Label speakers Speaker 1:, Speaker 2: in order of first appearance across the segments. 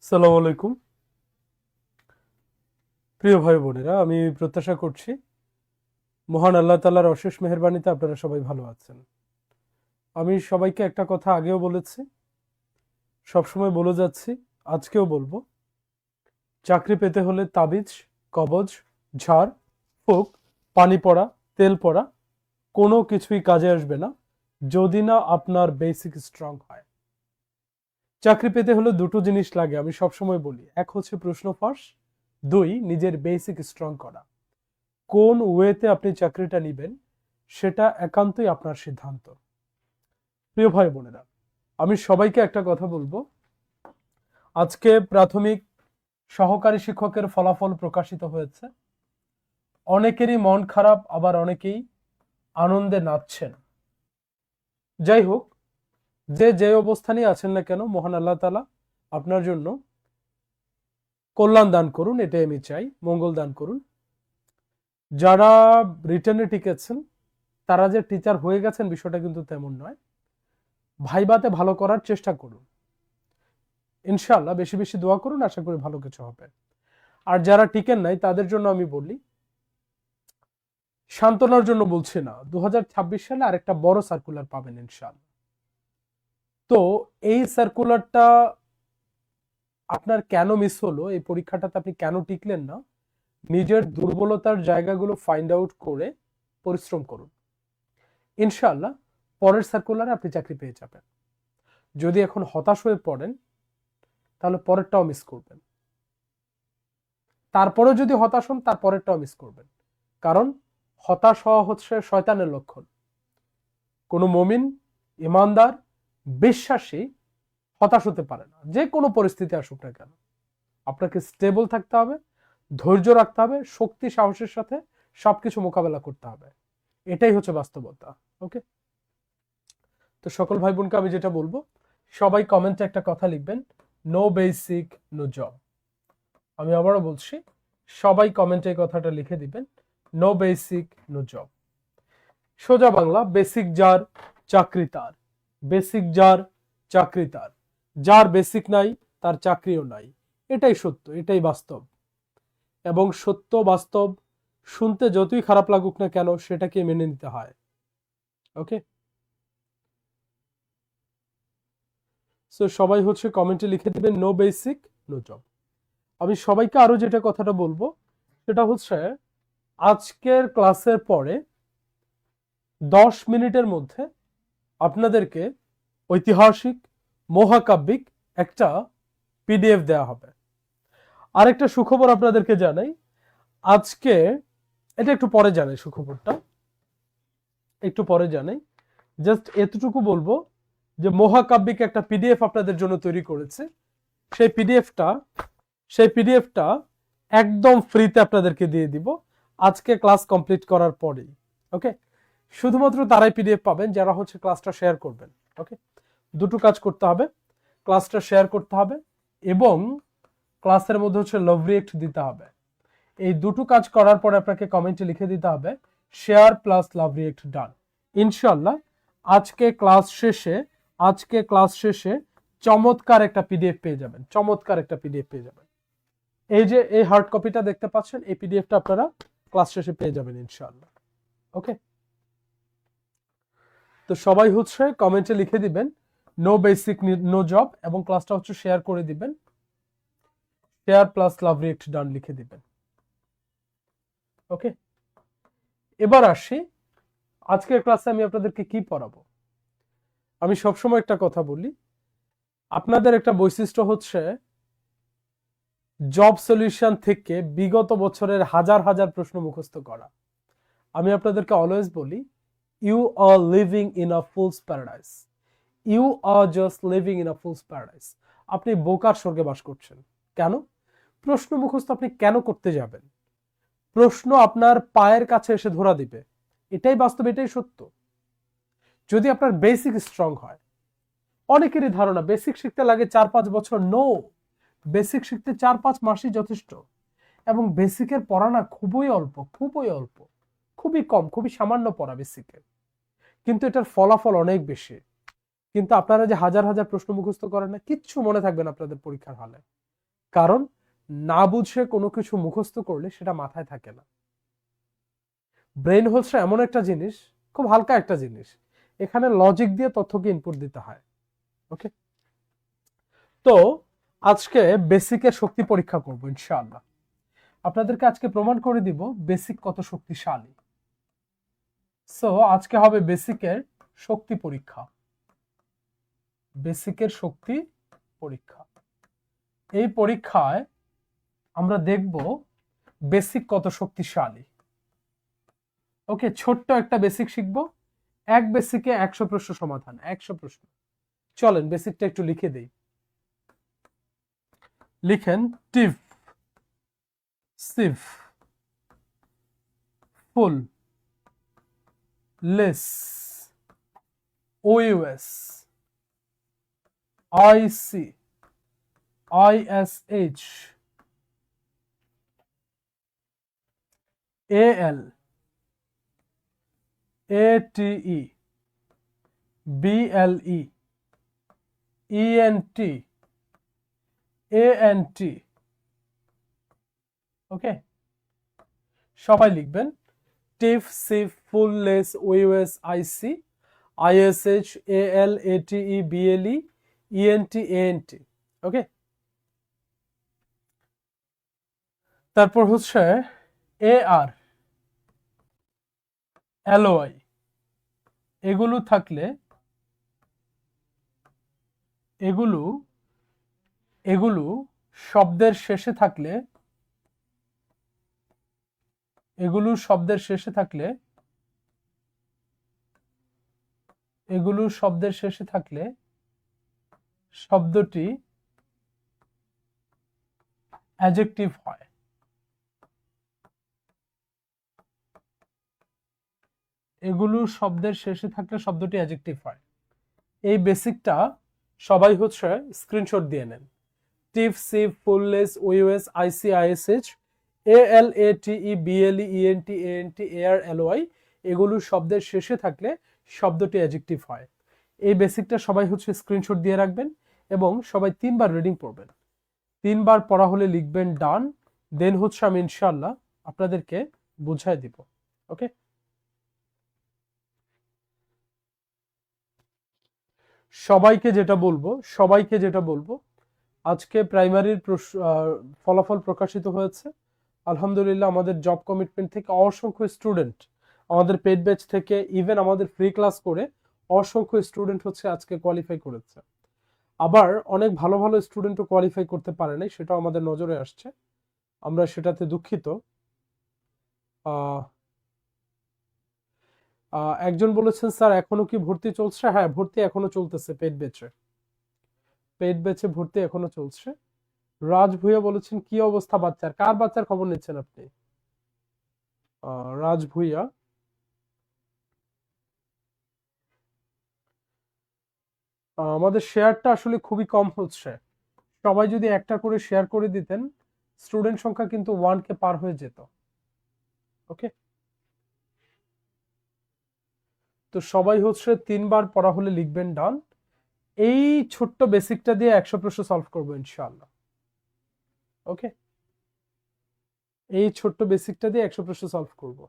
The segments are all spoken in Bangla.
Speaker 1: সালাম আলাইকুম। প্রিয় ভাই বোনেরা, আমি প্রত্যাশা করছি মহান আল্লাহ তাআলার অশেষ মেহেরবানিতে আপনারা সবাই ভালো আছেন। আমি সবাইকে একটা কথা আগেও বলেছি, সবসময় বলে যাচ্ছি, আজকেও বলবো, চাকরি পেতে হলে তাবিজ, কবজ, ঝাড় ফুঁক, পানি পড়া, তেল পড়া কোনো কিছুই কাজে আসবে না যদি না আপনার বেসিক স্ট্রং হয়। চাকরি পেতে হলে দুটো জিনিস লাগে, আমি সবসময় বলি। এক হচ্ছে প্রশ্ন ফাঁস, দুই নিজের বেসিক স্ট্রং করা। কোন ওয়েতে আপনি চাকরিটা নিবেন সেটা একান্তই আপনার সিদ্ধান্ত। প্রিয় ভাই বোনেরা, আমি সবাইকে একটা কথা বলবো, আজকে প্রাথমিক সহকারী শিক্ষকের ফলাফল প্রকাশিত হয়েছে। অনেকেরই মন খারাপ, আবার অনেকেই আনন্দে নাচছেন। যাই হোক, যে যে অবস্থানই আছেন না কেন, মহান আল্লাহ তাআলা আপনার জন্য কল্যাণ দান করুন, এটাই আমি চাই, মঙ্গল দান করুন। যারা রিটেনে টিকেছেন, তারা যে টিচার হয়ে গেছেন বিষয়টা কিন্তু তেমন নয়। ভাইবাতে ভালো করার চেষ্টা করুন, ইনশাআল্লাহ বেশি বেশি দোয়া করুন, আশা করি ভালো কিছু হবে। আর যারা টিকেন নাই তাদের জন্য আমি বলি, সান্ত্বনার জন্য বলছি না, 2026 সালে আরেকটা বড় সার্কুলার পাবেন ইনশাআল্লাহ। তো এই সার্কুলারটা আপনার কেন মিস হলো, এই পরীক্ষাটাতে আপনি কেন টিকলেন না, নিজের দুর্বলতার জায়গাগুলো ফাইন্ড আউট করে পরিশ্রম করুন। ইনশাআল্লাহ পরের সার্কুলারে আপনি চাকরি পেয়ে যাবেন। যদি এখন হতাশ হয়ে পড়েন তাহলে পরেরটাও মিস করবেন। তারপরেও যদি হতাশ হন, তারপরেরটাও মিস করবেন। কারণ হতাশ হওয়া হচ্ছে শয়তানের লক্ষণ। কোনো মুমিন, ইমানদার, বিশ্বাসী হতাশ হতে পারে না, যে কোনো পরিস্থিতি আসুক না কেন। আপনাকে স্টেবল থাকতে হবে, ধৈর্য রাখতে হবে, শক্তি সাহসের সাথে সবকিছু মোকাবেলা করতে হবে। এটাই হচ্ছে বাস্তবতা। ওকে, তো সকল ভাই বোনকে আমি যেটা বলবো, সবাই কমেন্টে একটা কথা লিখবেন, নো বেসিক নো জব। আমি আবারও বলছি, সবাই কমেন্টে এই কথাটা লিখে দিবেন, নো বেসিক নো জব। সোজা বাংলা, বেসিক যার চাকরি তার, বেসিক যার চাকরি তার, যার বেসিক নাই তার চাকরিও নাই। এটাই সত্য, এটাই বাস্তব। এবং সত্য বাস্তব শুনতে যতই খারাপ লাগুক না কেন, সেটাকে মেনে নিতে হয়। ওকে, সো সবাই হচ্ছে কমেন্টে লিখে দিবেন নো বেসিক নো জব। আমি সবাইকে আরো যেটা কথাটা বলবো সেটা হচ্ছে, আজকের ক্লাসের পরে 10 মিনিটের মধ্যে আপনাদেরকে ঐতিহাসিক, মহাকাব্যিক একটা পিডিএফ দেওয়া হবে। আরেকটা সুখবর আপনাদেরকে জানাই, আজকে, এটা একটু পরে জানাই, সুখবরটা একটু পরে জানাই, জাস্ট এতটুকু বলবো যে মহাকাব্যিক একটা পিডিএফ আপনাদের জন্য তৈরি করেছে। সেই পিডিএফটা একদম ফ্রিতে আপনাদেরকে দিয়ে দিব আজকে ক্লাস কমপ্লিট করার পরেই। ওকে, শুধুমাত্র তারাই পিডিএফ পাবেন যারা হচ্ছে ক্লাসটা শেয়ার করবেন। ওকে, দুটো কাজ করতে হবে, ক্লাসটা শেয়ার করতে হবে এবং ক্লাসের মধ্যে হচ্ছে লাভ রিয়েক্ট দিতে হবে। এই দুটো কাজ করার পরে আপনাকে কমেন্টে লিখে দিতে হবে শেয়ার প্লাস লাভ রিয়েক্ট ডান। ইনশাআল্লাহ আজকে ক্লাস শেষে চমৎকার একটা পিডিএফ পেয়ে যাবেন, চমৎকার একটা পিডিএফ পেয়ে যাবেন। এই যে এই হার্ড কপিটা দেখতে পাচ্ছেন, এই পিডিএফটা আপনারা ক্লাস শেষে পেয়ে যাবেন ইনশাআল্লাহ। ওকে, তো সবাই হচ্ছে কমেন্টে লিখে দিবেন নো বেসিক নো জব এবং ক্লাসটা হচ্ছে শেয়ার করে দিবেন, শেয়ার প্লাস লাভ রিয়েক্ট ডান লিখে দিবেন। ওকে, এবার আসি আজকের ক্লাসে আমি আপনাদেরকে কি পড়াবো। আমি সবসময় একটা কথা বলি, আপনাদের একটা বৈশিষ্ট্য হচ্ছে জব সলিউশন থেকে বিগত বছরের হাজার হাজার প্রশ্ন মুখস্থ করা। আমি আপনাদেরকে অলওয়েজ বলি, you are living in a fool's paradise, you are just living in a fool's paradise. আপনি বোকার স্বর্গে বাস করছেন। কেন? প্রশ্ন মুখস্থ আপনি কেন করতে যাবেন? প্রশ্ন আপনার পায়ের কাছে এসে ধরা দিবে, এটাই বাস্তব, এটাই সত্য। যদি আপনার বেসিক স্ট্রং হয়। অনেকেরই ধারণা বেসিক শিখতে লাগে 4-5 বছর। নো, বেসিক শিখতে 4-5 মাসই যথেষ্ট। এবং বেসিকের পড়া না খুবই অল্প, খুবই অল্প, খুবই কম, খুবই সামান্য পড়া বেসিকের, কিন্তু এটার ফলাফল অনেক বেশি। কিন্তু আপনারা যে হাজার হাজার প্রশ্ন মুখস্থ করেন না, কিচ্ছু মনে থাকবে না আপনাদের পরীক্ষার হলে। কারণ না বুঝে কোনো কিছু মুখস্থ করলে সেটা মাথায় থাকে না। ব্রেন হচ্ছে এমন একটা জিনিস, খুব হালকা একটা জিনিস, এখানে লজিক দিয়ে তথ্যকে ইনপুট দিতে হয়। ওকে, তো আজকে বেসিকের শক্তি পরীক্ষা করব ইনশাআল্লাহ। আপনাদেরকে আজকে প্রমাণ করে দিব বেসিক কত শক্তিশালী। সো আজকে হবে বেসিকের শক্তি পরীক্ষা। বেসিকের শক্তি পরীক্ষা। এই পরীক্ষায় আমরা দেখব বেসিক কত শক্তিশালী। ওকে, ছোট্ট একটা বেসিক শিখবো। এক বেসিকে 100 প্রশ্ন সমাধান, 100 প্রশ্ন। চলেন বেসিকটা একটু লিখে দেই। লিখেন টিফ, সিফ, ফুল, লেস, ওইউএস, আইসি, আইএসএইচ, এএল, এটিই, বিএলই, ইএনটি, এএনটি। ওকে, সবাই লিখবেন টিফ, সিফ, ফুল, লেস, ওইউএস, আইসি, আইএসএইচ, এএল, এটিই, বিএলই, ইএনটি, এএনটি। ওকে, তারপর হচ্ছে এআর, এলওআই। এগুলো থাকলে এগুলো এগুলো শব্দের শেষে থাকলে, এগুলো শব্দের শেষে থাকলে, এগুলো শব্দের শেষে থাকলে শব্দটি অ্যাডজেক্টিভ হয়। এগুলো শব্দের শেষে থাকলে শব্দটি অ্যাডজেক্টিভ হয়। এই বেসিকটা সবাই হচ্ছে স্ক্রিনশট দিয়ে নেন। টিফ, সিফ, ফুল, লেস, ওইউএস, আইসি, আইএসএইচ, এএল, এটিই, বিএলই, ইএনটি, এএনটি, এআর, এলওআই এগুলো শব্দের শেষে থাকলে শব্দটি অ্যাডজেক্টিভ হয়। এই বেসিকটা সবাই হচ্ছে স্ক্রিনশট দিয়ে রাখবেন এবং সবাই 3বার রিডিং পড়বেন। 3বার পড়া হলে লিখবেন ডান, দেন হচ্ছে আমি ইনশাআল্লাহ আপনাদেরকে বুঝাই দিব। ওকে, সবাইকে যেটা বলবো আজকে প্রাইমারির ফলাফল প্রকাশিত হয়েছে। আলহামদুলিল্লাহ, আমাদের জব কমিটমেন্ট থেকে অসংখ্য স্টুডেন্ট, আমাদের পেড ব্যাচ থেকে, ইভেন আমাদের ফ্রি ক্লাস করে অসংখ্য স্টুডেন্ট হচ্ছে আজকে কোয়ালিফাই করেছে। আবার অনেক ভালো ভালো স্টুডেন্টও কোয়ালিফাই করতে পারে নাই, সেটাও আমাদের নজরে আসছে, আমরা সেটাতে দুঃখিত। একজন বলেছেন স্যার এখনো কি ভর্তি চলছে? হ্যাঁ, ভর্তি এখনো চলতেছে, পেড ব্যাচে ভর্তি এখনো চলছে। রাজ ভুইয়া বলেছেন কি অবস্থা বাচ্চার? কার বাচ্চার খবর নিচ্ছেন আপনি? রাজ ভুইয়া, আমাদের শেয়ারটা আসলে খুবই কম হচ্ছে। সবাই যদি একটা করে শেয়ার করে দিতেন, স্টুডেন্ট সংখ্যা কিন্তু 1K পার হয়ে যেত। ওকে, তো সবাই হচ্ছে 3বার পড়া হলে লিখবেন ডান। এই ছোট্ট বেসিকটা দিয়ে 100 প্রশ্ন সলভ করবো ইনশাআল্লাহ। ওকে, এই ছোট্ট বেসিকটা দিয়ে 100 প্রশ্ন সলভ করব।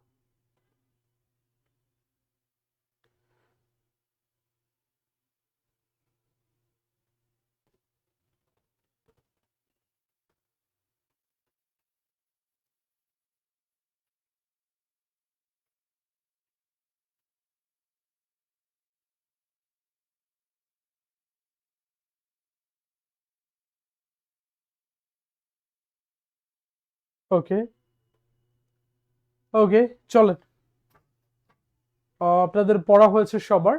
Speaker 1: ওকে ওকে, চলেন। আপনাদের পড়া হয়েছে সবার।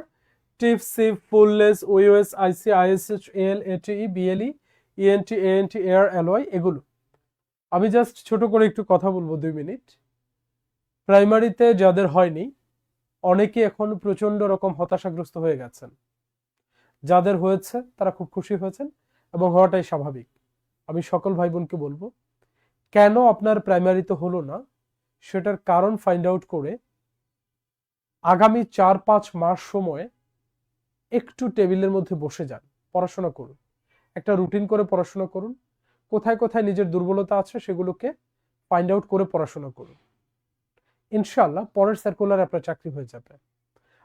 Speaker 1: টিফ, সিফ, ফুল, লেস, ওইউএস, আইসি, আইএসএইচ, এল, এটিই, বিএলই, ইএনটি, এএনটি, এআর, এলওয়াই এগুলো। আমি জাস্ট ছোট করে একটু কথা বলবো 2 মিনিট। প্রাইমারিতে যাদের হয়নি অনেকে এখন প্রচন্ড রকম হতাশাগ্রস্ত হয়ে গেছেন। যাদের হয়েছে তারা খুব খুশি হয়েছেন এবং হওয়াটাই স্বাভাবিক। আমি সকল ভাই বোনকে বলবো, কেন আপনার প্রাইমারিতে হলো না সেটার কারণ ফাইন্ড আউট করে আগামী 4-5 মাস সময়ে একটু টেবিলের মধ্যে বসে যান, পড়াশোনা করুন, একটা রুটিন করে পড়াশোনা করুন, কোথায় কোথায় নিজের দুর্বলতা আছে সেগুলোকে ফাইন্ড আউট করে পড়াশোনা করুন। ইনশাআল্লাহ পরের সার্কুলার আপনার চাকরি হয়ে যাবে।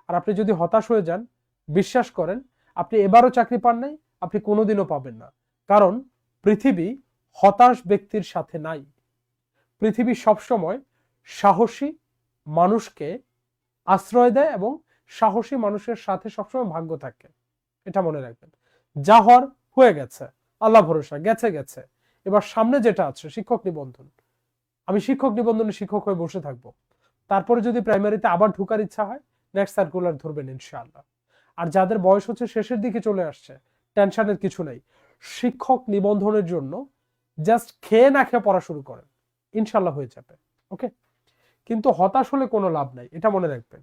Speaker 1: আর আপনি যদি হতাশ হয়ে যান, বিশ্বাস করেন আপনি এবারও চাকরি পান নাই, আপনি কোনোদিনও পাবেন না। কারণ পৃথিবী হতাশ ব্যক্তির সাথে নাই। পৃথিবী সবসময় সাহসী মানুষকে আশ্রয় দেয় এবং সাহসী মানুষের সাথে সবসময় ভাগ্য থাকে। এটা মনে রাখবেন। যা হওয়ার হয়ে গেছে, আল্লাহ ভরসা, গেছে গেছে। এবার সামনে যেটা আছে শিক্ষক নিবন্ধন, আমি শিক্ষক নিবন্ধনে শিক্ষক হয়ে বসে থাকবো। তারপরে যদি প্রাইমারিতে আবার ঢোকার ইচ্ছা হয়, নেক্সট সার্কুলার ধরবেন ইনশাআল্লাহ। আর যাদের বয়স হচ্ছে শেষের দিকে চলে আসছে, টেনশনের কিছু নাই। শিক্ষক নিবন্ধনের জন্য জাস্ট খেয়ে না খেয়ে পড়া শুরু করেন, ইনশাআল্লাহ হয়ে যাবে। ওকে, কিন্তু হতাশ হলে কোনো লাভ নাই, এটা মনে রাখবেন।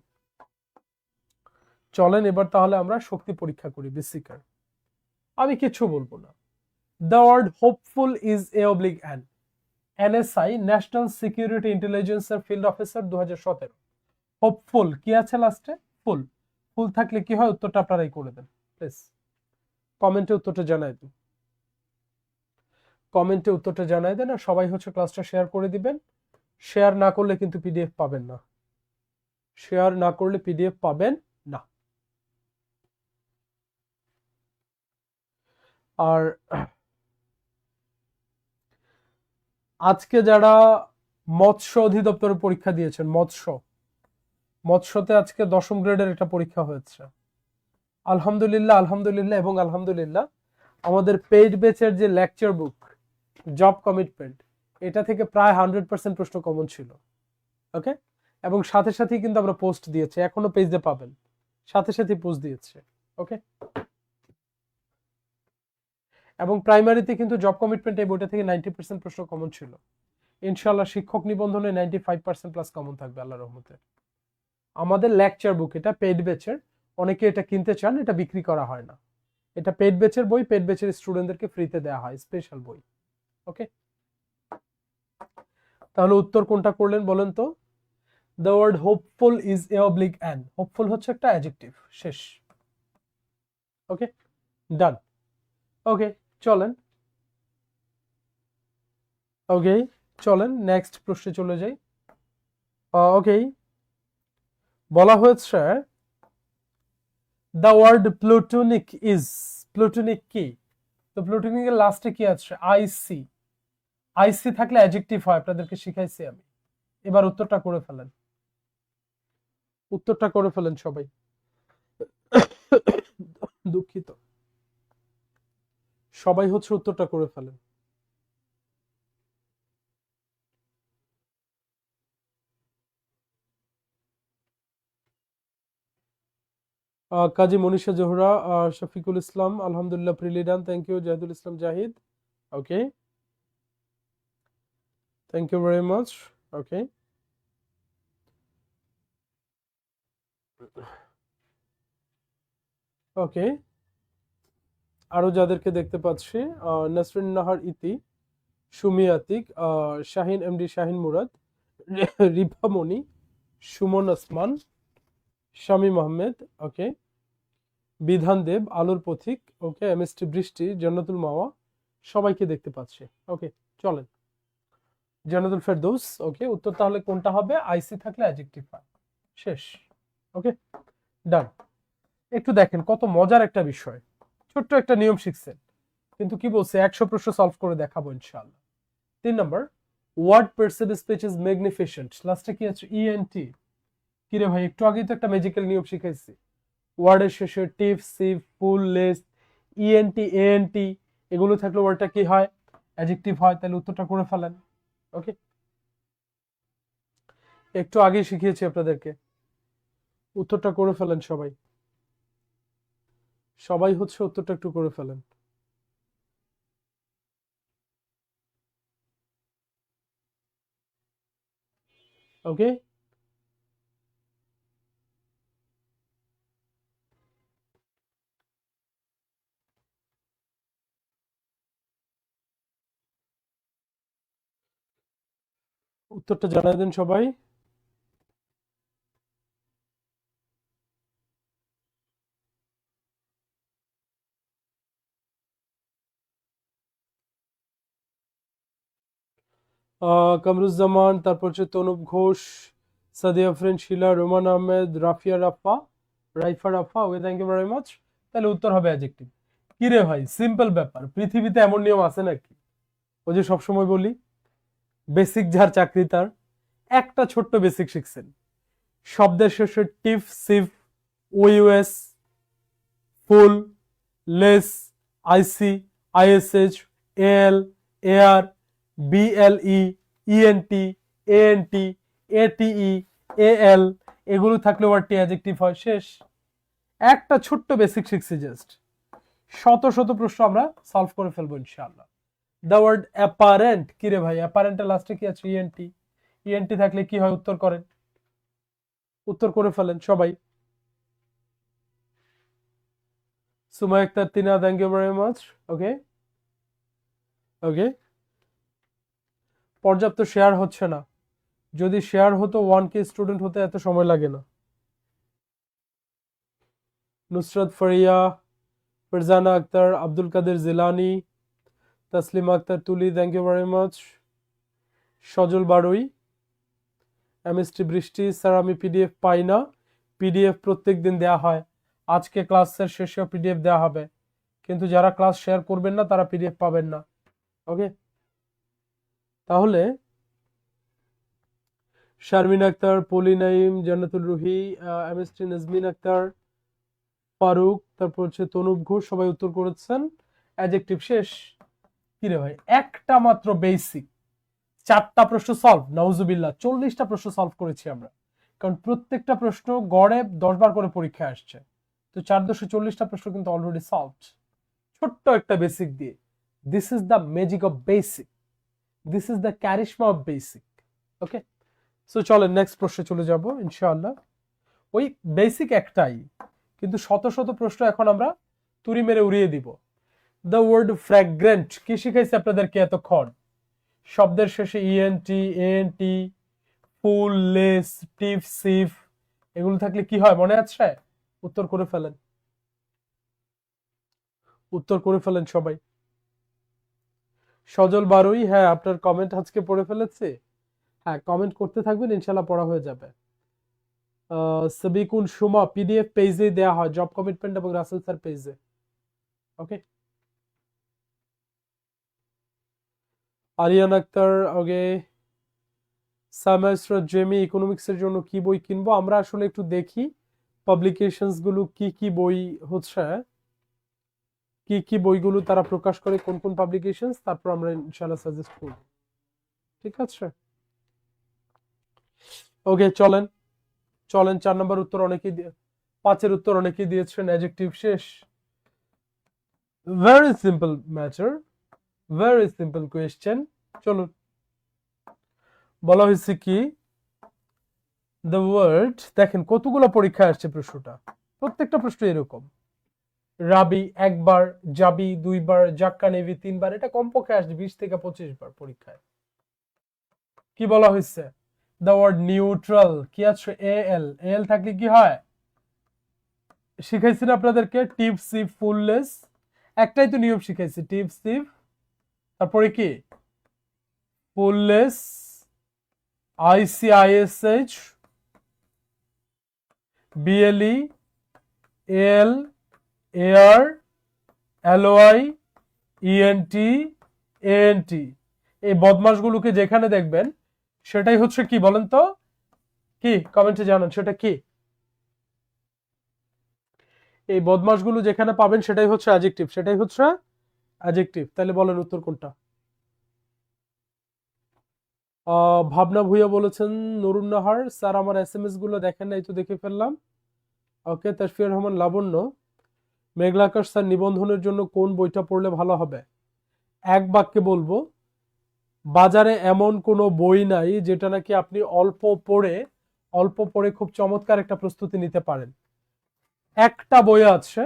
Speaker 1: চলেন এবার তাহলে আমরা শক্তি পরীক্ষা করি বেসিকের। আমি কিছু বলবো না। The word hopeful is a oblique an, NSI national security ইন্টেলিজেন্সের ফিল্ড অফিসার 2017। হোপফুল কি আছে লাস্টে? ফুল। ফুল থাকলে কি হয় উত্তরটা আপনারাই করে দেন প্লিজ। কমেন্টে উত্তরটা জানাই দিন, কমেন্টে উত্তরটা জানাই দেন। আর সবাই হচ্ছে ক্লাসটা শেয়ার করে দিবেন। শেয়ার না করলে কিন্তু পিডিএফ পাবেন না, শেয়ার না করলে পিডিএফ পাবেন না। আর আজকে যারা মৎস্য অধিদপ্তরের পরীক্ষা দিয়েছেন, মৎস্যতে আজকে 10ম গ্রেডের একটা পরীক্ষা হয়েছে। আলহামদুলিল্লাহ, আলহামদুলিল্লাহ এবং আলহামদুলিল্লাহ। আমাদের পেইড ব্যাচের যে লেকচার বুক জব কমিটমেন্ট, এটা থেকে প্রায় 100% প্রশ্ন কমন ছিল। ওকে, এবং সাথে সাথেই কিন্তু আমরা পোস্ট দিয়েছি, এখনো পেজে পাবেন, সাথে সাথে পোস্ট দিয়েছে। ওকে, এবং প্রাইমারিতে কিন্তু জব কমিটমেন্ট এই বইটা থেকে 90% প্রশ্ন কমন ছিল। ইনশাআল্লাহ শিক্ষক নিবন্ধনে 95% প্লাস কমন থাকবে আল্লাহর রহমতে। আমাদের লেকচার বুক, এটা পেইড ব্যাচের, অনেকে এটা কিনতে চান, এটা বিক্রি করা হয় না। এটা পেইড ব্যাচের বই, পেইড ব্যাচের স্টুডেন্টদেরকে ফ্রিতে দেওয়া হয়, স্পেশাল বই। ওকে, তাহলে উত্তর কোনটা করলেন বলেন তো? The word hopeful is a oblique an, hopeful হচ্ছে একটা অ্যাডজেক্টিভ, শেষ। ওকে, ডান। ওকে, চলেন, ওকে চলেন নেক্সট প্রশ্নে চলে যাই। ওকে, বলা হয়েছে the word plutonic is, plutonic কি? তো প্লুটোনিকের লাস্টে কি আছে? আইসি। আইসি থাকলে অ্যাডজেক্টিভ হয়, আপনাদেরকে শিখাইছি আমি। এবার উত্তরটা করে ফেলেন, উত্তরটা করে ফেলেন সবাই। দুঃখিত, সবাই হচ্ছে উত্তরটা করে ফেলেন। কাজী মনীষা জোহরা, শফিকুল ইসলাম, আলহামদুলিল্লাহ প্রিলিডান, thank you. Zahidul Islam Zahid, okay, thank you very much. Okay, okay, আরো যাদেরকে দেখতে পাচ্ছি, নাসরিন নাহার ইতি, সুমি আতিক, শাহিন এমডি শাহিন মুরাদ, রিফামণি, সুমন আসমান, শামীম আহমেদ, ওকে, বিধান দেব, আলোর পথিক, ওকে, এমএসটি বৃষ্টি, জান্নাতুল মাওয়া, সবাইকে দেখতে পাচ্ছি। ওকে, চলেন, জান্নাতুল ফেরদৌস, ওকে। উত্তর তাহলে কোনটা হবে? আইসি থাকলে অ্যাডজেক্টিভ হয়, শেষ। ওকে, ডান। একটু দেখেন কত মজার একটা বিষয়, ছোট্ট একটা নিয়ম শিখছেন, কিন্তু কি বলছে 100 প্রশ্ন সলভ করে দেখাবো ইনশাআল্লাহ। 3 নম্বর, word perceive speech is magnificent, লাস্টে কি আছে? ইএনটি। কি রে ভাই, একটু আগেই তো একটা ম্যাজিক্যাল নিয়ম শিখাইছি। ওয়ার্ডের শেষে টিপ, সিভ, ফুল, লেস, ইএনটি, এএনটি এগুলো থাকলে ওয়ার্ডটা কি হয়? অ্যাডজেক্টিভ হয়। তাহলে উত্তরটা করে ফেলেন। ওকে, একটু আগেই শিখিয়েছি আপনাদেরকে, উত্তরটা করে ফেলেন সবাই, সবাই হচ্ছে উত্তরটা একটু করে ফেলেন। ওকে, উত্তরটা জানাই দেন সবাই। কামরুজ্জামান, তারপর হচ্ছে Tanup Ghosh, Sadia Afrin, Shila, Roman Ahmed, Raifa Rafa. Okay, thank you very much. তাহলে উত্তর হবে অ্যাডজেক্টিভ। কি রে ভাই, সিম্পল ব্যাপার, পৃথিবীতে এমন নিয়ম আছে নাকি? ওই যে সবসময় বলি, বেসিক যার চাকরি তার। একটা ছোট্ট বেসিক শিখছেন, শব্দের শেষে টিফ, সিফ, ওইউএস, ফুল, লেস, আইসি, আইএসএইচ, এল, এআর, বিএলই, ইএনটি, এএনটি, এটিই, এএল, এগুলো থাকলে ওয়ার্ডটি অ্যাডজেক্টিভ হয়। শেষ। একটা ছোট্ট বেসিক শিখছি জাস্ট, শত শত প্রশ্ন আমরা সলভ করে ফেলবো ইনশাআল্লাহ। The word apparent. কি রে ভাই, অ্যাপারেন্টের লাস্টে কি আছে? ইএনটি। ইএনটি থাকলে কি হয়? উত্তর করেন, উত্তর করে ফেলেন সবাই। Sumai Akhtar, Tina, thank you very much. Okay okay, পর্যাপ্ত শেয়ার হচ্ছে না। যদি শেয়ার হতো 1K স্টুডেন্ট হতে এত সময় লাগে না। নুসরাত ফারিয়া, ফারজানা আক্তার, আব্দুল কাদের Jilani, Taslima Akter Tuli, thank you very much. Sajal Barui, MST Brishti, sir আমি পিডিএফ পাই না। পিডিএফ প্রত্যেক দিন দেওয়া হয়, আজকে ক্লাসের শেষেও পিডিএফ দেওয়া হবে, কিন্তু যারা ক্লাস শেয়ার করবেন না তারা পিডিএফ পাবেন না। ওকে, তাহলে শারমিন আক্তার, পলি নাইম, জান্নাতুল রুহি, এমএসটি নাজমিন আক্তার, ফারুক, তারপর হচ্ছে তনুপ ঘোষ, সবাই উত্তর করেছেন অ্যাডজেক্টিভ। শেষ। কি রে ভাই, একটা মাত্র বেসিক 4টা প্রশ্ন সলভ, নাউজুবিল্লাহ 40টা প্রশ্ন সলভ করেছি আমরা, কারণ প্রত্যেকটা প্রশ্ন গড়ে 10 বার করে পরীক্ষা আসছে, তো 440টা প্রশ্ন কিন্তু অলরেডি সলভ, ছোট্ট একটা বেসিক দিয়ে। This is the magic of basic, this is the charisma of basic. Okay, so চলেন নেক্সট প্রশ্নে চলে যাব ইনশাআল্লাহ। ওই বেসিক একটাই, কিন্তু শত শত প্রশ্ন এখন আমরা তুড়ি মেরে উড়িয়ে দিব। দ্য ওয়ার্ড ফ্র্যাগ্রেন্ট, কি শিখাইছে আপনাদেরকে এতক্ষণ? শব্দের শেষে ইএনটি, এএনটি, ফুল, লেস, টিফ, সিফ, এগুলো থাকলে কি হয় মনে আছে? উত্তর করে ফেলেন, উত্তর করে ফেলেন সবাই। সজল বারুই, হ্যাঁ আপনার কমেন্ট আজকে পড়ে ফেলেছে। হ্যাঁ, কমেন্ট করতে থাকবেন, ইনশাল্লাহ পড়া হয়ে যাবে। সাবিকুন সুমা, পিডিএফ পেজে দেয়া হয়, জব কমিটমেন্ট এবং রাসেল স্যার পেজে। ওকে, আরিয়ান আক্তার, ওকে। সামাইসরা জেমি, ইকোনমিক্সের জন্য কি বই কিনবো? আমরা আসলে একটু দেখি পাবলিকেশনস গুলো কি কি বই হচ্ছে, কি কি বইগুলো তারা প্রকাশ করে, কোন কোন পাবলিকেশনস, তারপর আমরা ইনশাআল্লাহ সাজেস্ট করব। ঠিক আছে, ওকে চলেন চলেন। 4 নম্বর উত্তর অনেকেই 5-এর উত্তর অনেকেই দিয়েছেন অ্যাডজেক্টিভ। শেষ। Very simple matter, very simple question. চলুন, বলা হয়েছে কি দ্য ওয়ার্ড, দেখেন কতগুলো পরীক্ষা আসছে প্রশ্নটা, প্রত্যেকটা প্রশ্ন এরকম। রাবি একবার, জাবি 2বার, জাক্কা নেভি 3বার, এটা কমপক্ষে আসবে 20 থেকে 25 বার পরীক্ষায়। কি বলা হয়েছে? দ্য ওয়ার্ড নিউট্রাল, কি আছে? এএল, এএল থাকলে কি হয়? শিখাইছি না আপনাদেরকে, টিপ, সিফ, ফুললেস, একটাই তো নিয়ম শিখাইছি, টিপ, সিফ, তারপরে কি ফুললেস, আইসিআইএসএইচ, বিএলই, এল, এআর, এলওআই, ইএনটি, এএনটি। এই বদমাশগুলোকে যেখানে দেখবেন সেটাই হচ্ছে কি বলেন তো? কি কমেন্টে জানান সেটা কি? এই বদমাশগুলো যেখানে পাবেন সেটাই হচ্ছে অ্যাডজেক্টিভ, সেটাই হচ্ছে অ্যাডজেক্টিভ। তাহলে বলেন উত্তর কোনটা? ভাবনা ভুইয়া বলেছেন, নুরুন নাহার, স্যার আমার এসএমএস গুলো দেখেন নাই তো দেখে ফেললাম। ওকে, তাসফিয়া রহমান লাবণ্য, মেঘলা আকাশ, স্যার নিবন্ধনের জন্য কোন বইটা পড়লে ভালো হবে? এক বাক্যে বলবো, বাজারে এমন কোনো বই নাই যেটা নাকি আপনি অল্প পড়ে খুব চমৎকার একটা প্রস্তুতি নিতে পারেন। একটা বই আছে,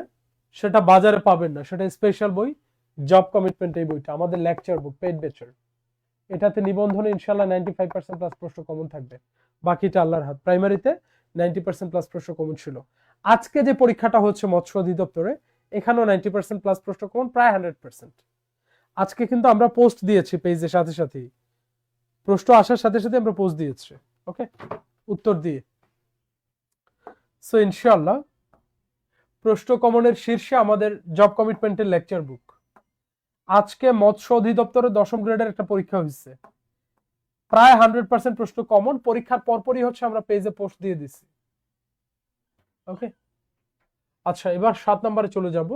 Speaker 1: সেটা বাজারে পাবেন না, সেটা স্পেশাল বই, জব কমিটমেন্ট। এই বইটা আমাদের লেকচার বুক, পেইড ব্যাচের। এটাতে নিবন্ধনে ইনশাল্লাহ 95% প্লাস প্রশ্ন কমন থাকবে, বাকিটা আল্লাহর হাত। প্রাইমারিতে 90% প্লাস প্রশ্ন কমন ছিল। আজকে যে পরীক্ষাটা হচ্ছে মৎস্য অধিদপ্তরে, এখানেও 90% প্লাস প্রশ্ন কমন, প্রায় 100%। আজকে কিন্তু আমরা পোস্ট দিয়েছি পেজের সাথে সাথেই, প্রশ্ন আসার সাথে সাথে আমরা পোস্ট দিয়েছি, ওকে, উত্তর দিয়ে। সো ইনশাআল্লাহ প্রশ্ন কমনের শীর্ষে আমাদের জব কমিটমেন্টের লেকচার বুক। আজকে মৎস্য অধিদপ্তরের 10ম গ্রেডের একটা পরীক্ষা হয়েছে, প্রায় 100% প্রশ্ন কমন। পরীক্ষার পরপরই হচ্ছে আমরা পেজে পোস্ট দিয়ে দিছি, ওকে। আচ্ছা, এবার 7 নম্বরে চলে যাব।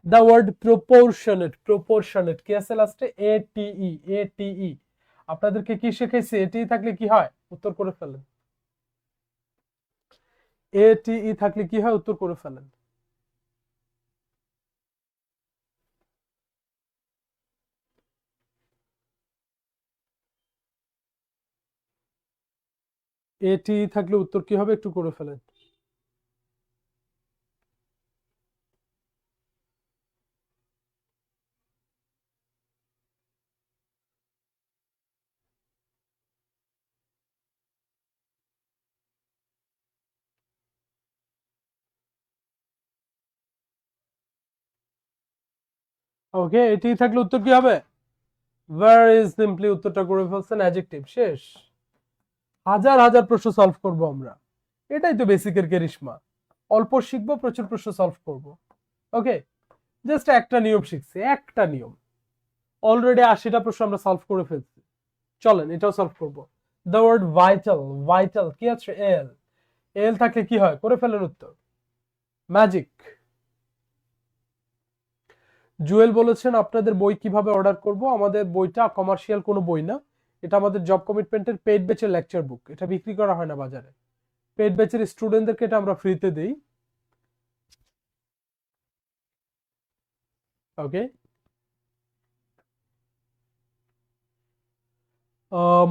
Speaker 1: দ্য ওয়ার্ড প্রপোর্শনেট, প্রপোর্শনেট কি আছে লাস্টে? এটিই, এটিই। আপনাদেরকে কি শিখাইছি? এটিই থাকলে কি হয়? উত্তর করে ফেলেন। এটিই থাকলে কি হয়? উত্তর করে ফেলেন। এটিই থাকলে উত্তর কি হবে? একটু করে ফেলেন। ওকে, এটিই থাকলে উত্তর কি হবে? ভেরি সিম্পলি উত্তরটা করে ফেলছেন, অ্যাডজেক্টিভ। শেষ। হাজার হাজার প্রশ্ন সলভ করব আমরা, এটাই তো বেসিকের কেরিশমা। অল্প শিখবো, প্রচুর প্রশ্ন সলভ করব, ওকে। জাস্ট একটা নিয়ম শিখছি, একটা নিয়ম। অলরেডি 80টা প্রশ্ন আমরা সলভ করে ফেলছি, চলেন এটাও সলভ করব। দ্য ওয়ার্ড ভাইটাল, ভাইটাল কি আছে? এল, এল থাকলে কি হয়? করে ফেলেন উত্তর। ম্যাজিক। জুয়েল বলেছেন আপনাদের বই কিভাবে অর্ডার করব? আমাদের বইটা কমার্শিয়াল কোনো বই না, এটা আমাদের জব কমিটমেন্টের পেইড ব্যাচের লেকচার বুক। এটা বিক্রি করা হয় না বাজারে। পেইড ব্যাচের স্টুডেন্টদেরকে এটা আমরা ফ্রিতে দেই, ওকে।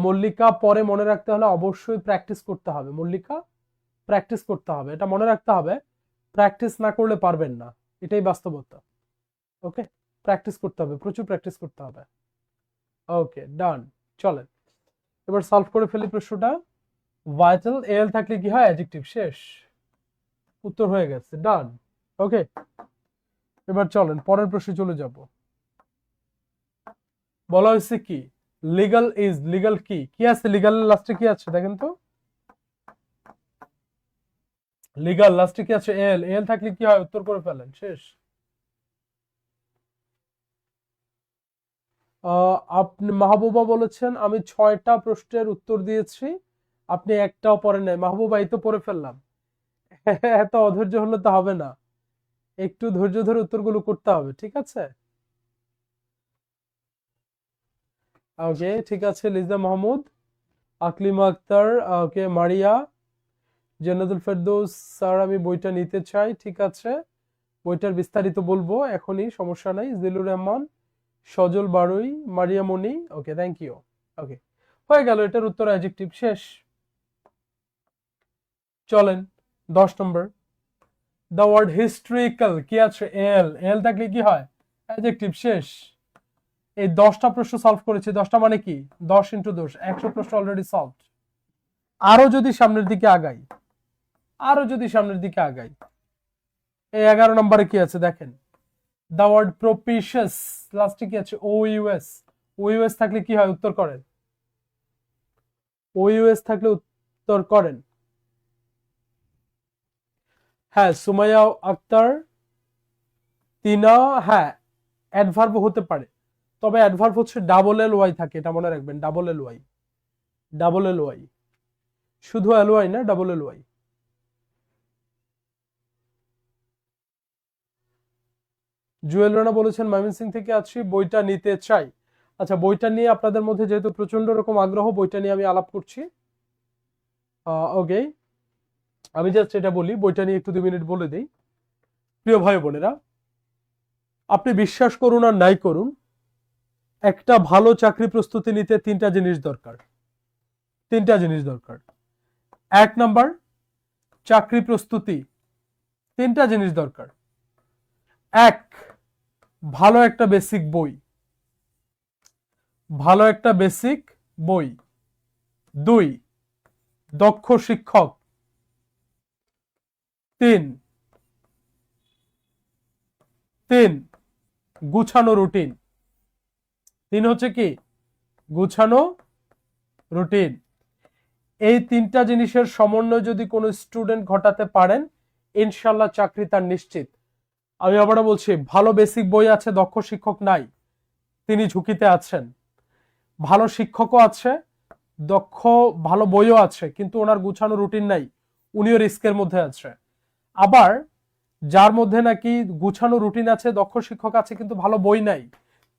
Speaker 1: মল্লিকা, পরে মনে রাখতে হলে অবশ্যই প্র্যাকটিস করতে হবে। মল্লিকা, প্র্যাকটিস করতে হবে, এটা মনে রাখতে হবে। প্র্যাকটিস না করলে পারবেন না, এটাই বাস্তবতা, ওকে। প্র্যাকটিস করতে হবে, প্রচুর প্র্যাকটিস করতে হবে, ওকে। ডান, চলেন এবার সলভ করে ফেলি প্রশ্নটা। ভাইটাল, এল থাকলে কি হয়? অ্যাডজেক্টিভ। শেষ, উত্তর হয়ে গেছে। ডান, ওকে। এবার চলেন পরের প্রশ্নে চলে যাব। বলা হয়েছে কি? লিগাল ইজ, লিগাল কি? কি আছে লিগালের লাস্টে? কি আছে দেখেন তো? লিগাল লাস্টে কি আছে? এল, এল থাকলে কি হয়? উত্তর করে ফেলেন। শেষ। আপনি মাহবুবা বলেছেন আমি 6টা প্রশ্নের উত্তর দিয়েছি, আপনি একটাও পড়েন নাই। মাহবুবা, এই তো পড়ে ফেললাম। এত অধৈর্য হলে তো হবে না, একটু ধৈর্য ধরে উত্তরগুলো করতে হবে, ঠিক আছে? ওকে, ঠিক আছে। লিজা মাহমুদ, আকলিমা আক্তার, ওকে, মারিয়া, জান্নাতুল ফেরদৌস, স্যার আমি বইটা নিতে চাই। ঠিক আছে, বইটার বিস্তারিত বলবো এখনই, সমস্যা নাই। Zillur Rahman, Sajal Barui, Maria Moni, okay, thank you. Okay, হয়ে গেল, এটার উত্তর অ্যাডজেক্টিভ। শেষ। চলেন 10 নম্বর। দ্য ওয়ার্ড হিস্ট্রিক্যাল কি আছে? এল, এল থাকলে কি হয়? অ্যাডজেক্টিভ। শেষ। এই 10টা প্রশ্ন সলভ করেছি। 10টা মানে কি? 10 ইন্টু 10, 100 প্রশ্ন অলরেডি সলভ। আরো যদি সামনের দিকে আগাই, আরো যদি সামনের দিকে আগাই, এই 11 নম্বরে কি আছে দেখেন। দ্য ওয়ার্ড প্রপিশিয়াস লাস্টে কি আছে? ও ইউএস, ও ইউএস থাকলে কি হয়? উত্তর করেন। ও ইউএস থাকলে উত্তর করেন। হ্যাঁ, সুমাইয়া আক্তার, তিনা, হ্যাঁ অ্যাডভার্ব হতে পারে, তবে অ্যাডভার্ব হচ্ছে ডাবল এল ওয়াই থাকে, এটা মনে রাখবেন। Double L Y, double L Y, শুধু এল ওয়াই না, double L Y. Jewel Rana বলেছেন ময়মনসিংহ থেকে আছি, বইটা নিতে চাই। আচ্ছা, বইটা নিয়ে আপনাদের মধ্যে যেহেতু প্রচন্ড রকম আগ্রহ, বইটা নিয়ে আমি আলাপ করছি, ওকে। আমি জাস্ট এটা বলি, বইটা নিয়ে একটু 2 মিনিট বলে দিই। প্রিয় ভাই বোনেরা, আপনি বিশ্বাস করুন আর নাই করুন, একটা ভালো চাকরি প্রস্তুতি নিতে 3টা জিনিস দরকার। 3টা জিনিস দরকার। 1 নাম্বার, চাকরি প্রস্তুতি। 3টা জিনিস দরকার। 1, ভালো একটা বেসিক বই, ভালো একটা বেসিক বই। 2, দক্ষ শিক্ষক। 3, 3, গুছানো রুটিন। 3 হচ্ছে কি? গুছানো রুটিন। এই তিনটা জিনিসের সমন্বয় যদি কোনো স্টুডেন্ট ঘটাতে পারেন, ইনশাল্লাহ চাকরি তার নিশ্চিত। আমি আবারও বলছি, ভালো বেসিক বই আছে, দক্ষ শিক্ষক নাই, তিনি ঝুঁকিতে আছেন। ভালো শিক্ষকও আছে, দক্ষ ভালো বইও আছে, কিন্তু ওনার গুছানো রুটিন নাই, উনিও রিস্কের মধ্যে আছে। আবার যার মধ্যে নাকি গুছানো রুটিন আছে, দক্ষ শিক্ষক আছে, কিন্তু ভালো বই নাই,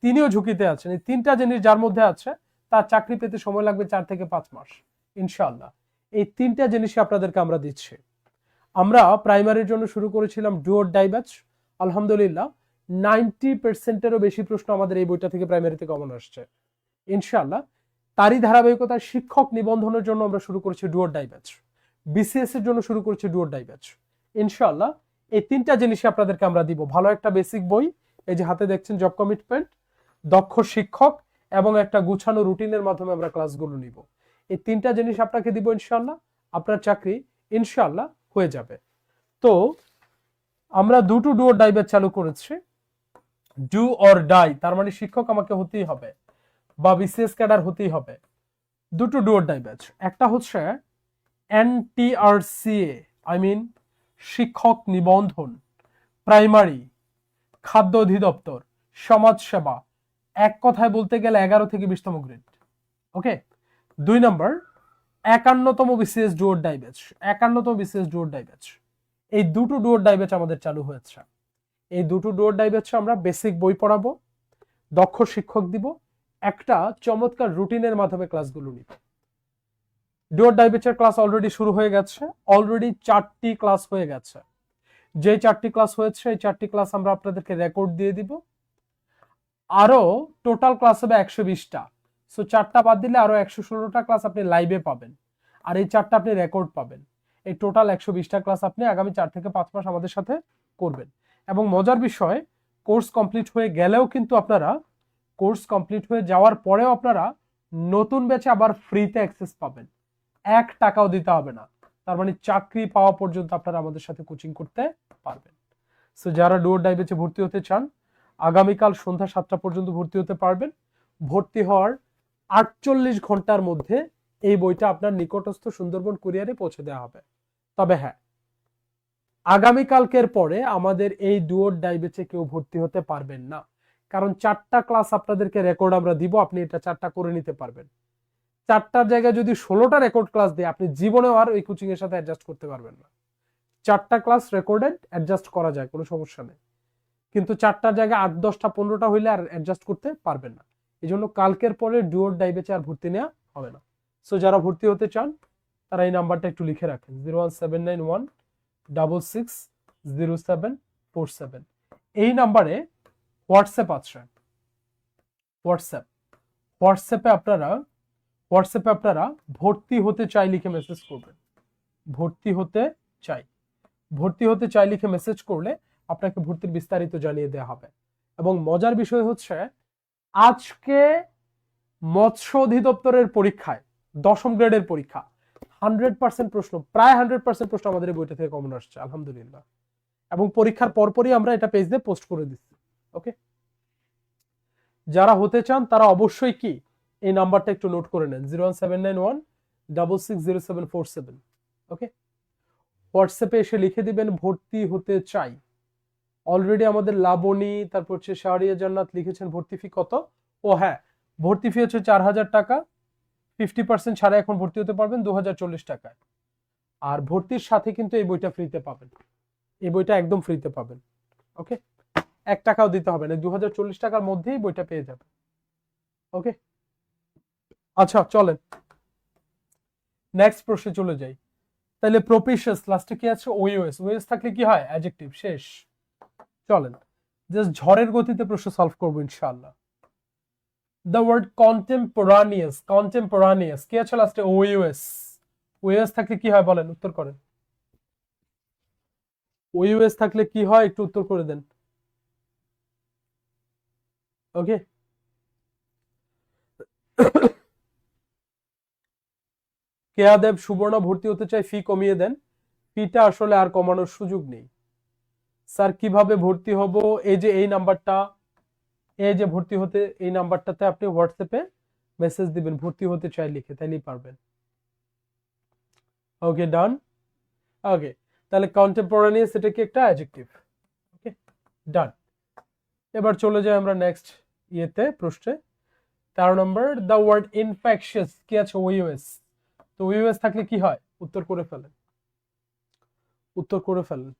Speaker 1: তিনিও ঝুঁকিতে আছেন। এই তিনটা জিনিস যার মধ্যে আছে, তার চাকরি পেতে সময় লাগবে 4 থেকে 5 মাস ইনশাআল্লাহ। এই তিনটা জিনিসই আপনাদেরকে আমরা দিচ্ছি। আমরা প্রাইমারির জন্য শুরু করেছিলাম ডু অর ডাই ব্যাচ। আলহামদুলিল্লাহ 90%-এরও বেশি প্রশ্ন আমাদের এই বইটা থেকে প্রাইমারিতে কমন আসছে ইনশাআল্লাহ। তারই ধারাবাহিকতায় শিক্ষক নিবন্ধনের জন্য আমরা শুরু করেছি do or die batch. BCS এর জন্য শুরু করেছি ডু অর ডাই ব্যাচ ইনশাআল্লাহ। এই তিনটা জিনিসই আপনাদেরকে আমরা দিব। ভালো একটা বেসিক বই, এই যে হাতে দেখছেন জব কমিটমেন্ট, দক্ষ শিক্ষক এবং একটা গুছানো রুটিনের মাধ্যমে আমরা ক্লাসগুলো নিব। এই তিনটা জিনিস আপনাকে দিব ইনশাআল্লাহ, আপনার চাকরি ইনশাআল্লাহ হয়ে যাবে। তো আমরা দুটো ডু অর ডাই ব্যাচ চালু করেছি। ডু অর ডাই তার মানে শিক্ষক আমাকে হতেই হবে বা বিসিএস ক্যাডার হতেই হবে। দুটো ডু অর ডাই ব্যাচ, একটা হচ্ছে এনটিআরসিএ, আই মিন শিক্ষক নিবন্ধন, প্রাইমারি, খাদ্য অধিদপ্তর, সমাজসেবা, এক কথায় বলতে গেলে 11 থেকে 20তম গ্রেড। ওকে। 2 নম্বর 51তম BCS do or die batch, 51তম BCS do or die batch. এই দুটো ডু অর ডাই ব্যাচ আমাদের চালু হয়েছে। এই দুটো ডু অর ডাই ব্যাচে আমরা বেসিক বই পড়াবো, দক্ষ শিক্ষক দিব, একটা চমৎকার রুটিনের মাধ্যমে ক্লাসগুলো নিব। ডু অর ডাই ব্যাচের ক্লাস অলরেডি শুরু হয়ে গেছে, অলরেডি 4টি ক্লাস হয়ে গেছে। যে 4টি ক্লাস হয়েছে, এই 4টি ক্লাস আমরা আপনাদেরকে রেকর্ড দিয়ে দিব। আরো টোটাল ক্লাস হবে 120টা। সো 4টা বাদ দিলে আরো 116টা ক্লাস আপনি লাইভে পাবেন, আর এই 4টা আপনি রেকর্ড পাবেন। এই টোটাল 120টা ক্লাস আপনি আগামী 4 থেকে 5 মাস আমাদের সাথে করবেন। এবং মজার বিষয়, কোর্স কমপ্লিট হয়ে গেলেও কিন্তু আপনারা, কোর্স কমপ্লিট হয়ে যাওয়ার পরেও আপনারা নতুন ব্যাচে আবার ফ্রিতে অ্যাক্সেস পাবেন, 1 টাকাও দিতে হবে না। তার মানে চাকরি পাওয়া পর্যন্ত আপনারা আমাদের সাথে কোচিং করতে পারবেন। সো যারা ডু অর ডাই ব্যাচে ভর্তি হতে চান, আগামীকাল সন্ধ্যা 7টা পর্যন্ত ভর্তি হতে পারবেন। ভর্তি হওয়ার 48 ঘন্টার মধ্যে এই বইটা আপনার নিকটস্থ সুন্দরবন কুরিয়ারে পৌঁছে দেওয়া হবে। তবে হ্যাঁ, আগামীকালকের পরে আমাদের এই ডু অর ডাই ব্যাচে কেউ ভর্তি হতে পারবেন না, কারণ 4টা ক্লাস আপনাদেরকে রেকর্ড আমরা দিব, আপনি এটা 4টা করে নিতে পারবেন। 4টার জায়গায় যদি 16টা রেকর্ড ক্লাস দেয়, আপনি জীবনেও আর ওই কোচিং এর সাথে অ্যাডজাস্ট করতে পারবেন না। 4টা ক্লাস রেকর্ডেড অ্যাডজাস্ট করা যায়, কোনো সমস্যা নেই, কিন্তু 4টার জায়গায় 8, 10টা, 15টা হইলে আর অ্যাডজাস্ট করতে পারবেন না। এই জন্য কালকের পরে ডু অর ডাই ব্যাচে আর ভর্তি নেওয়া হবে না। সো যারা ভর্তি হতে চান তারা এই নাম্বারটা একটু লিখে রাখেন, 01791660747। এই নাম্বারে হোয়াটসঅ্যাপ আছে। হোয়াটসঅ্যাপে আপনারা ভর্তি হতে চাই লিখে মেসেজ করবেন। ভর্তি হতে চাই লিখে মেসেজ করলে আপনাকে ভর্তির বিস্তারিত জানিয়ে দেওয়া হবে। এবং মজার বিষয় হচ্ছে, আজকে মৎস্য অধিদপ্তরের পরীক্ষায় 10ম গ্রেডের পরীক্ষা 100% প্রশ্ন, প্রায় 100% প্রশ্ন আমাদের এই বইটা থেকে কমন আসছে আলহামদুলিল্লাহ। এবং পরীক্ষার পরপরই আমরা এটা পেজ দিয়ে পোস্ট করে দিচ্ছি। ওকে, যারা হতে চান তারা অবশ্যই কি এই নাম্বারটা একটু নোট করে নেন, 01791660747। ওকে, হোয়াটসঅ্যাপে এসে লিখে দিবেন ভর্তি হতে চাই। অলরেডি আমাদের লাবণী, তারপর হচ্ছে শাহরিয়া জান্নাত লিখেছেন ভর্তি ফি কত। ও হ্যাঁ, ভর্তি ফি হচ্ছে 4000 টাকা, 50% ছাড়া এখন ভর্তি হতে পারবেন 2040 টাকায়। আর ভর্তির সাথে কিন্তু এই বইটা ফ্রিতে পাবেন, এই বইটা একদম ফ্রিতে পাবেন। ওকে, 1 টাকাও দিতে হবে না, 2040 টাকার মধ্যেই বইটা পেয়ে যাবেন। ওকে, আচ্ছা চলেন নেক্সট প্রশ্নে চলে যাই। তাহলে প্রপিশিয়াস লাস্টে কি আছে, ওএস থাকলে কি হয়, অ্যাডজেক্টিভ, শেষ। চলেন জাস্ট ঝড়ের গতিতে প্রশ্ন সলভ করবো ইনশাআল্লাহ। দ্য ওয়ার্ড কন্টেম্পোরানিয়াস কি আছে লাস্টে, ওএস থাকলে কি হয় বলেন, উত্তর করেন। ওএস থাকলে কি হয় একটু উত্তর করে দেন। ওকে, কেয়াদেব সুবর্ণ ভর্তি হতে চাই, ফি কমিয়ে দেন। ফিটা আসলে আর কমানোর সুযোগ নেই স্যার, কিভাবে ভর্তি হব? এই যে এই নাম্বারটা, এই যে ভর্তি হতে, এই নাম্বারটাতে আপনি হোয়াটসঅ্যাপে মেসেজ দিবেন ভর্তি হতে চাই লিখে, তাইলেই পারবেন। ওকে, ডান। ওকে, তাহলে কন্টেম্পোরানিয়াস এটা কি একটা অ্যাডজেক্টিভ? ওকে, ডান। এবার চলে যাই আমরা নেক্সট ইয়েতে, প্রশ্নে 13 নম্বর। দ্য ওয়ার্ড ইনফেকশিয়াস কি আছে? ওইউএস। তো ওইউএস থাকলে কি হয়? উত্তর করে ফেলেন, উত্তর করে ফেলেন।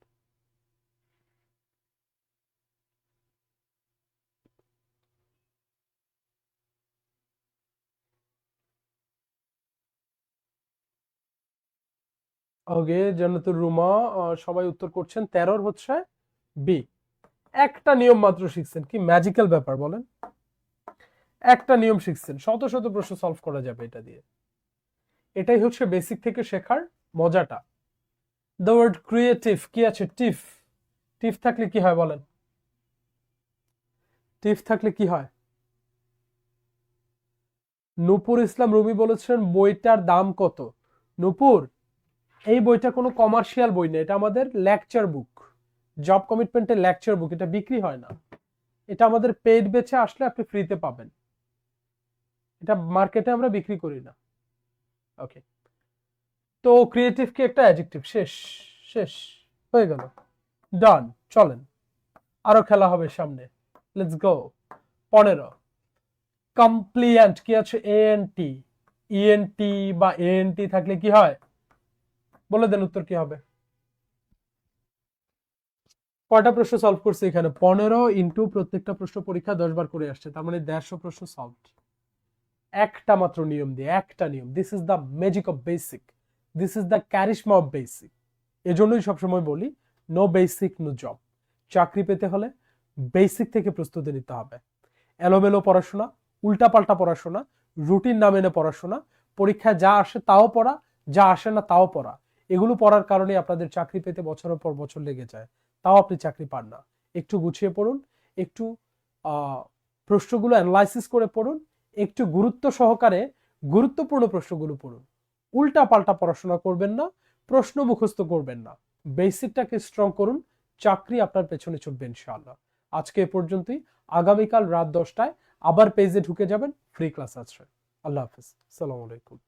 Speaker 1: ওকে, জান্নাতুর রুমা সবাই উত্তর করছেন। 13 হচ্ছে বি। একটা নিয়ম মাত্র শিখছেন, কি ম্যাজিক্যাল ব্যাপার বলেন। একটা নিয়ম শিখছেন, শত শত প্রশ্ন সলভ করা যাবে এটা দিয়ে। এটাই হচ্ছে বেসিক থেকে শেখার মজাটা। দ্য ওয়ার্ড ক্রিয়েটিভ কি আছে? টিফ। টিফ থাকলে কি হয় বলেন? টিফ থাকলে কি হয়? নূপুর ইসলাম রুমি বলেছেন বইটার দাম কত? নূপুর, এই বইটা কোনো কমার্শিয়াল বই না, এটা আমাদের লেকচার বুক, জব কমিটমেন্টের লেকচার বুক। এটা বিক্রি হয় না, এটা আমাদের পেইড বেচে আসলে আপনি ফ্রিতে পাবেন। এটা মার্কেটে আমরা বিক্রি করি না। ওকে, তো ক্রিয়েটিভ কি একটা অ্যাডজেক্টিভ? শেষ, শেষ হয়ে গেল, ডান। চলেন, আরো খেলা হবে সামনে, লেটস গো। 15 কমপ্লিয়েন্ট কি আছে? এএনটি। ইএনটি বা এএনটি থাকলে কি হয় বলে দেন, উত্তর কি হবে? কয়টা প্রশ্ন সলভ করছে এখানে? 15 ইন্টু প্রত্যেকটা প্রশ্ন পরীক্ষা 10 বার করে আসছে, তার মানে 150 প্রশ্ন সলভ। একটা মাত্র নিয়ম দিয়ে, একটা নিয়ম। This is the magic of basic, this is the charisma of basic. এজন্যই সবসময় বলি নো বেসিক নো জব। চাকরি পেতে হলে বেসিক থেকে প্রস্তুতি নিতে হবে। এলোমেলো পড়াশোনা, উল্টাপাল্টা পড়াশোনা, রুটিন না মেনে পড়াশোনা, পরীক্ষায় যা আসে তাও পড়া, যা আসে না তাও পড়া, এগুলো পড়ার কারণে আপনাদের চাকরি পেতে বছরের পর বছর লেগে যায়, তাও আপনি চাকরি পান না। একটু গুছিয়ে পড়ুন, একটু প্রশ্নগুলো অ্যানালাইসিস করে পড়ুন, একটু গুরুত্ব সহকারে গুরুত্বপূর্ণ প্রশ্নগুলো পড়ুন। উল্টা পাল্টা পড়াশোনা করবেন না, প্রশ্ন মুখস্থ করবেন না, বেসিকটাকে স্ট্রং করুন, চাকরি আপনার পেছনে ছুটবে ইনশাআল্লাহ। আজকে এ পর্যন্তই। আগামীকাল রাত 10টায় আবার পেজে ঢুকে যাবেন, ফ্রি ক্লাস আছে। আল্লাহ হাফিজ, আসসালামু আলাইকুম।